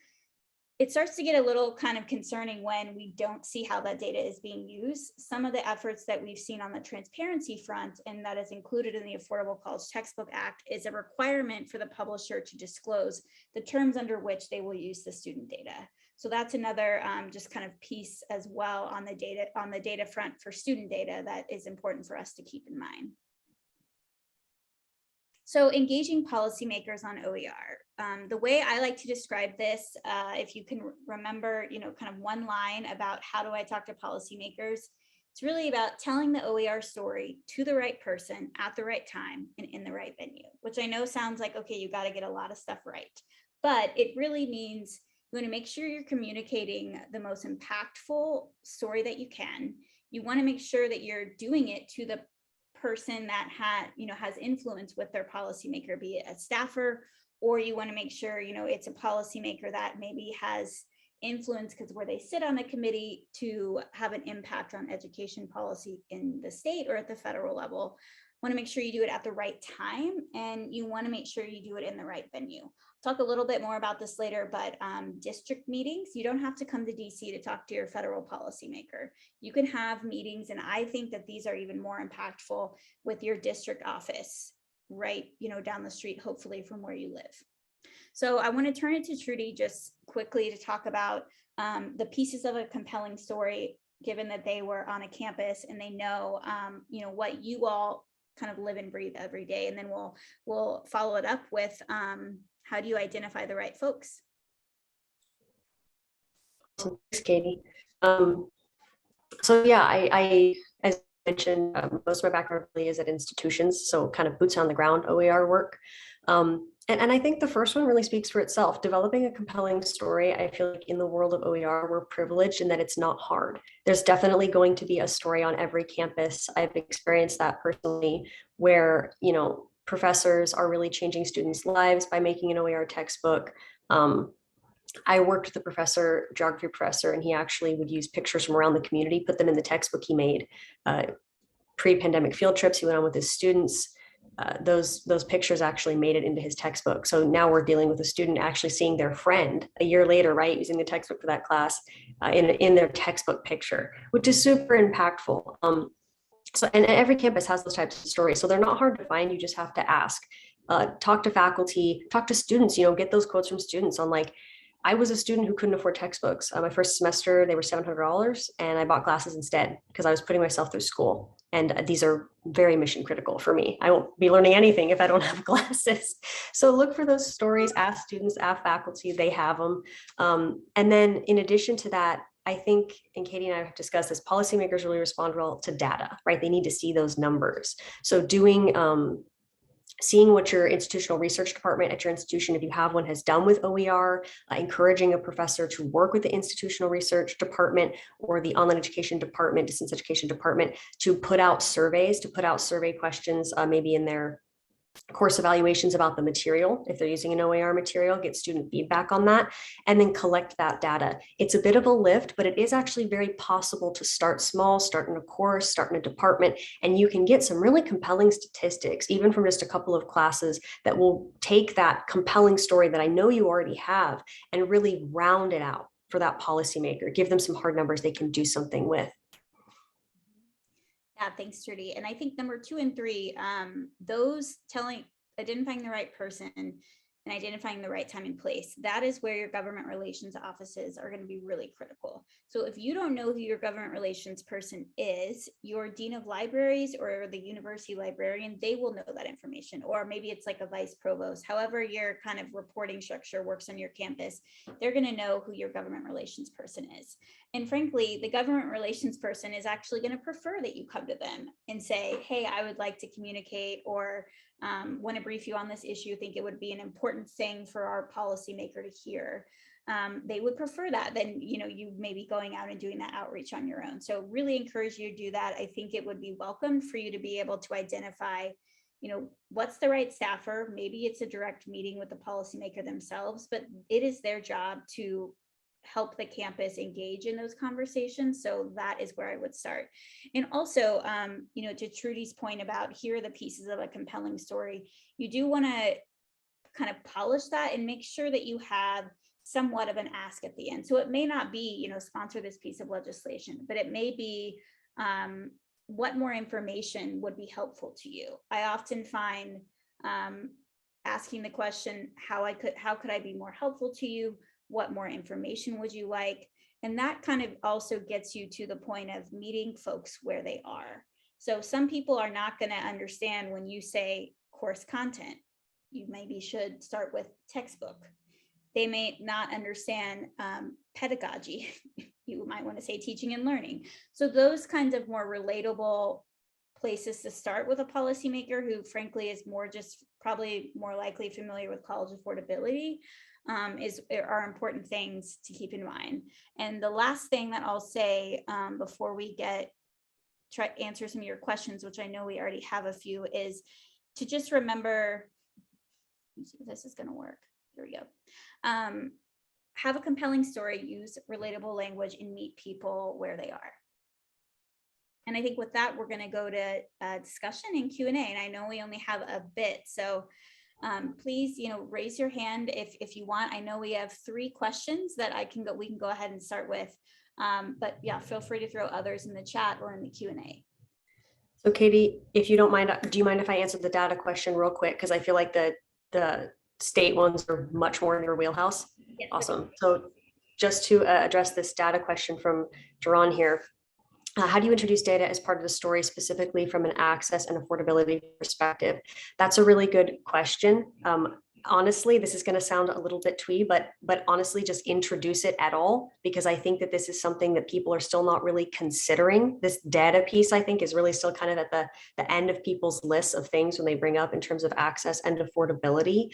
it starts to get a little kind of concerning when we don't see how that data is being used. Some of the efforts that we've seen on the transparency front, and that is included in the Affordable College Textbook Act, is a requirement for the publisher to disclose the terms under which they will use the student data. So that's another just kind of piece as well on the data front for student data that is important for us to keep in mind. So engaging policymakers on OER. The way I like to describe this, if you can remember, kind of one line about how do I talk to policymakers, it's really about telling the OER story to the right person at the right time and in the right venue, which I know sounds like, okay, you got to get a lot of stuff right. But it really means you want to make sure you're communicating the most impactful story that you can. You want to make sure that you're doing it to the person that has influence with their policymaker, be it a staffer, or you want to make sure it's a policymaker that maybe has influence because where they sit on a committee to have an impact on education policy in the state or at the federal level. Want to make sure you do it at the right time, and you want to make sure you do it in the right venue. I'll talk a little bit more about this later, but district meetings, you don't have to come to DC to talk to your federal policymaker. You can have meetings, and I think that these are even more impactful with your district office, right, down the street, hopefully from where you live. So I want to turn it to Trudy just quickly to talk about the pieces of a compelling story, given that they were on a campus and they know, what you all kind of live and breathe every day. And then we'll follow it up with how do you identify the right folks? Thanks, Katie. So yeah, I as I mentioned, most of my background really is at institutions, so kind of boots on the ground OER work. And I think the first one really speaks for itself. Developing a compelling story, I feel like in the world of OER, we're privileged in that it's not hard. There's definitely going to be a story on every campus. I've experienced that personally, where, professors are really changing students' lives by making an OER textbook. I worked with a professor, geography professor, and he actually would use pictures from around the community, put them in the textbook he made. Pre-pandemic field trips he went on with his students. Those pictures actually made it into his textbook. So now we're dealing with a student actually seeing their friend a year later, right, using the textbook for that class in their textbook picture, which is super impactful. And every campus has those types of stories. So they're not hard to find. You just have to ask. Talk to faculty, talk to students, get those quotes from students on like, I was a student who couldn't afford textbooks. My first semester, they were $700, and I bought glasses instead because I was putting myself through school. And these are very mission critical for me. I won't be learning anything if I don't have glasses. So look for those stories, ask students, ask faculty, they have them. And then in addition to that, I think, and Katie and I have discussed this, policymakers really respond well to data, right? They need to see those numbers. So seeing what your institutional research department at your institution, if you have one, has done with OER, encouraging a professor to work with the institutional research department or the online education department, distance education department, to put out surveys, to put out survey questions, maybe in their course evaluations about the material, if they're using an OER material, get student feedback on that, and then collect that data. It's a bit of a lift, but it is actually very possible to start small, start in a course, start in a department, and you can get some really compelling statistics, even from just a couple of classes, that will take that compelling story that I know you already have and really round it out for that policymaker, give them some hard numbers they can do something with. Yeah, thanks, Trudy. And I think number 2 and 3, identifying the right person and identifying the right time and place, that is where your government relations offices are going to be really critical. So if you don't know who your government relations person is, your dean of libraries or the university librarian, they will know that information. Or maybe it's like a vice provost, however your kind of reporting structure works on your campus, they're going to know who your government relations person is. And frankly, the government relations person is actually going to prefer that you come to them and say, hey, I would like to communicate or want to brief you on this issue, think it would be an important thing for our policymaker to hear. They would prefer that than, you maybe going out and doing that outreach on your own. So really encourage you to do that. I think it would be welcomed for you to be able to identify, what's the right staffer. Maybe it's a direct meeting with the policymaker themselves, but it is their job to help the campus engage in those conversations. So that is where I would start. And also, to Trudy's point about here are the pieces of a compelling story, you do want to kind of polish that and make sure that you have somewhat of an ask at the end. So it may not be, sponsor this piece of legislation, but it may be what more information would be helpful to you. I often find asking the question, how could I be more helpful to you? What more information would you like? And that kind of also gets you to the point of meeting folks where they are. So some people are not going to understand when you say course content. You maybe should start with textbook. They may not understand pedagogy. You might want to say teaching and learning. So those kinds of more relatable places to start with a policymaker who frankly is probably more likely familiar with college affordability are important things to keep in mind. And the last thing that I'll say before we try to answer some of your questions, which I know we already have a few, is to just remember, let's see if this is going to work. Here we go. Have a compelling story, use relatable language, and meet people where they are. And I think with that, we're going to go to discussion and Q&A. And I know we only have a bit, so please, raise your hand if you want. I know we have 3 questions that we can go ahead and start with. But yeah, feel free to throw others in the chat or in the Q&A. So Katie, if you don't mind, do you mind if I answer the data question real quick? Because I feel like the state ones are much more in your wheelhouse. Yes, awesome. So just to address this data question from Duran here, how do you introduce data as part of the story, specifically from an access and affordability perspective? That's a really good question. honestly, this is going to sound a little bit twee, but honestly, just introduce it at all, because I think that this is something that people are still not really considering. This data piece, I think, is really still kind of at the end of people's lists of things when they bring up in terms of access and affordability.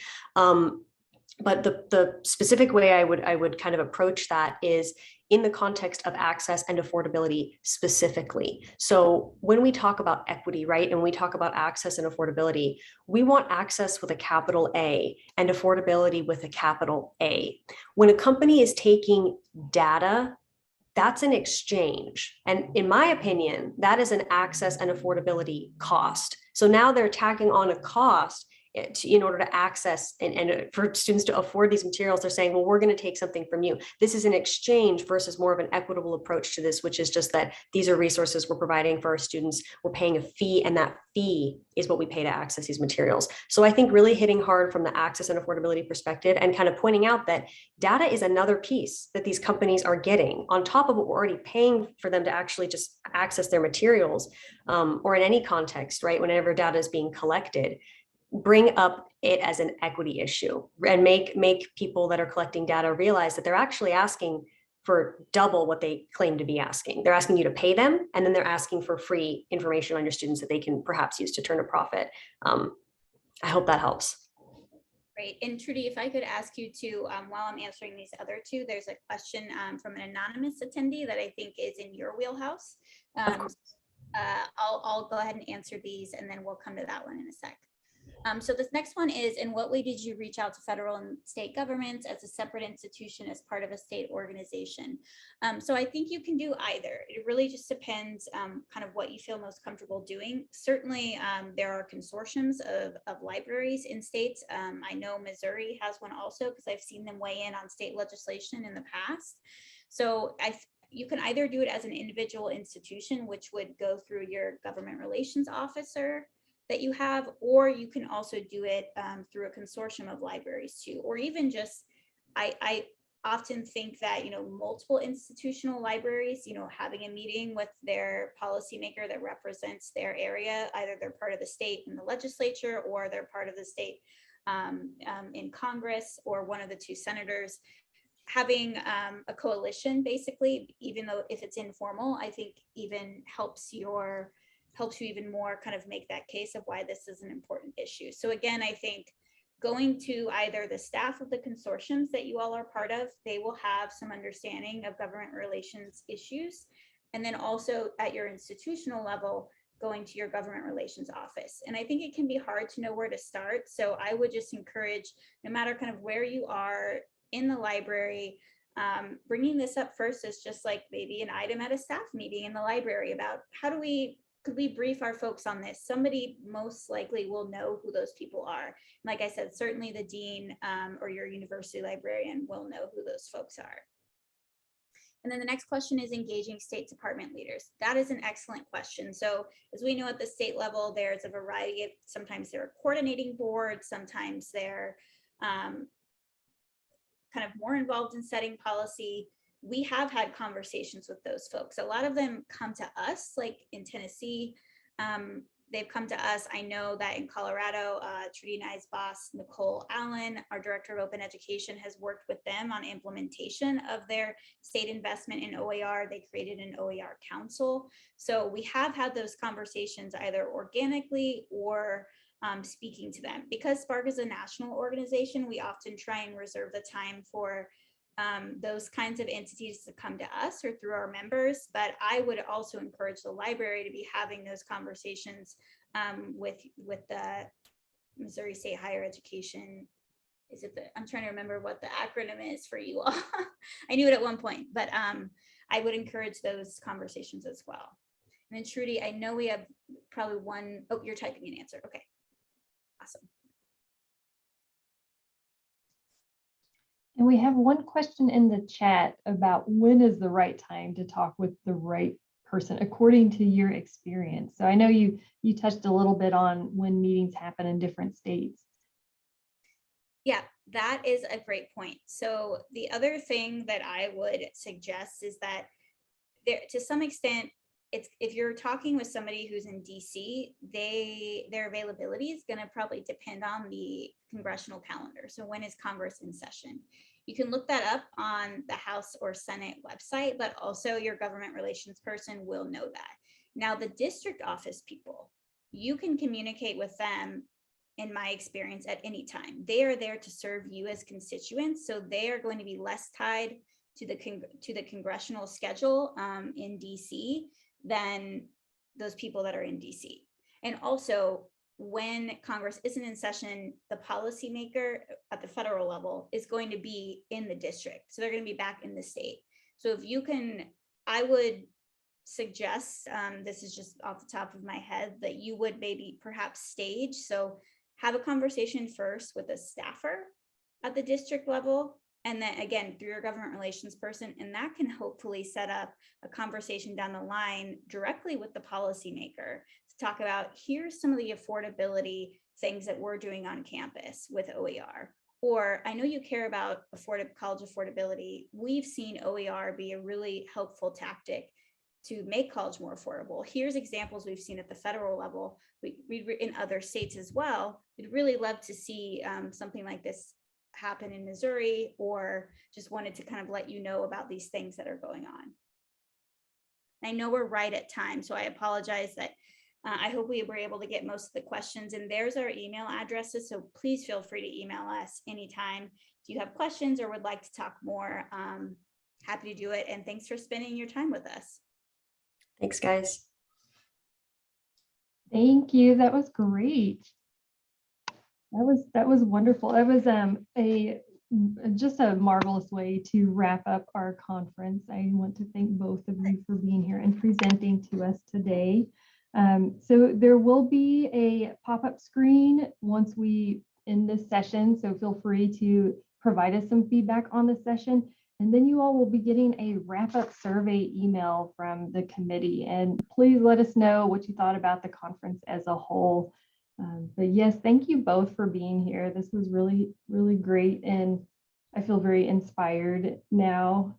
But the specific way I would kind of approach that is in the context of access and affordability specifically. So when we talk about equity, right, and we talk about access and affordability, we want access with a capital A and affordability with a capital A. When a company is taking data, that's an exchange. And in my opinion, that is an access and affordability cost. So now they're tacking on a cost in order to access and for students to afford these materials. They're saying, well, we're going to take something from you. This is an exchange versus more of an equitable approach to this, which is just that these are resources we're providing for our students. We're paying a fee, and that fee is what we pay to access these materials. So I think really hitting hard from the access and affordability perspective and kind of pointing out that data is another piece that these companies are getting on top of what we're already paying for them to actually just access their materials, or in any context, right? Whenever data is being collected, bring up it as an equity issue and make people that are collecting data realize that they're actually asking for double what they claim to be asking. They're asking you to pay them, and then they're asking for free information on your students that they can perhaps use to turn a profit. I hope that helps. Great. And Trudy, if I could ask you to, while I'm answering these other two, there's a question from an anonymous attendee that I think is in your wheelhouse. I'll go ahead and answer these, and then we'll come to that one in a sec. So this next one is, in what way did you reach out to federal and state governments as a separate institution as part of a state organization? So I think you can do either. It really just depends kind of what you feel most comfortable doing. Certainly there are consortiums of libraries in states. I know Missouri has one also, because I've seen them weigh in on state legislation in the past. So you can either do it as an individual institution, which would go through your government relations officer that you have, or you can also do it through a consortium of libraries too, or even just, I often think that, multiple institutional libraries, having a meeting with their policymaker that represents their area, either they're part of the state in the legislature, or they're part of the state in Congress, or one of the two senators, having a coalition, basically, even though if it's informal, I think even helps you even more kind of make that case of why this is an important issue. So again, I think going to either the staff of the consortiums that you all are part of, they will have some understanding of government relations issues. And then also at your institutional level, going to your government relations office. And I think it can be hard to know where to start. So I would just encourage, no matter kind of where you are in the library, bringing this up first is just like maybe an item at a staff meeting in the library about could we brief our folks on this? Somebody most likely will know who those people are. And like I said, certainly the dean or your university librarian will know who those folks are. And then the next question is engaging state department leaders. That is an excellent question. So as we know at the state level, there's a variety of, sometimes there are coordinating boards, sometimes they're kind of more involved in setting policy. We have had conversations with those folks. A lot of them come to us, like in Tennessee, they've come to us. I know that in Colorado, Trudy and I's boss, Nicole Allen, our director of open education, has worked with them on implementation of their state investment in OER. They created an OER council. So we have had those conversations either organically or speaking to them. Because Spark is a national organization, we often try and reserve the time for those kinds of entities to come to us or through our members. But I would also encourage the library to be having those conversations with the Missouri State Higher Education. I'm trying to remember what the acronym is for you all. I knew it at one point, but I would encourage those conversations as well. And then Trudy, I know we have probably one. Oh, you're typing an answer. Okay, awesome. And we have one question in the chat about when is the right time to talk with the right person according to your experience. So I know you touched a little bit on when meetings happen in different states. Yeah, that is a great point. So the other thing that I would suggest is that there, to some extent, if you're talking with somebody who's in DC, their availability is going to probably depend on the congressional calendar. So when is Congress in session? You can look that up on the House or Senate website, but also your government relations person will know that. Now, the district office people, you can communicate with them, in my experience, at any time. They are there to serve you as constituents, so they are going to be less tied to the congressional schedule in DC than those people that are in DC. And also, when Congress isn't in session, the policymaker at the federal level is going to be in the district. So they're going to be back in the state. So if you can, I would suggest, this is just off the top of my head, that you would maybe perhaps stage. So have a conversation first with a staffer at the district level, and then again through your government relations person, and that can hopefully set up a conversation down the line directly with the policymaker to talk about, here's some of the affordability things that we're doing on campus with OER. Or I know you care about college affordability. We've seen OER be a really helpful tactic to make college more affordable. Here's examples we've seen at the federal level, we in other states as well. We'd really love to see something like this happen in Missouri, or just wanted to kind of let you know about these things that are going on. I know we're right at time, so I apologize that I hope we were able to get most of the questions, and there's our email addresses. So please feel free to email us anytime if you have questions or would like to talk more. Happy to do it. And thanks for spending your time with us. Thanks, guys. Thank you. That was great. That was wonderful. That was just a marvelous way to wrap up our conference. I want to thank both of you for being here and presenting to us today. So there will be a pop-up screen once we end this session, so feel free to provide us some feedback on the session. And then you all will be getting a wrap-up survey email from the committee. And please let us know what you thought about the conference as a whole. But yes, thank you both for being here. This was really, really great. And I feel very inspired now.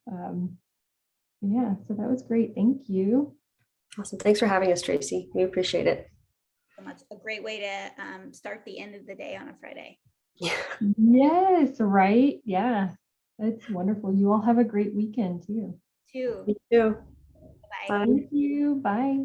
Yeah, so that was great. Thank you. Awesome. Thanks for having us, Tracy. We appreciate it. So much. A great way to start the end of the day on a Friday. Yeah. Yes, right. Yeah, that's wonderful. You all have a great weekend too. You too. Bye. Thank you. Bye.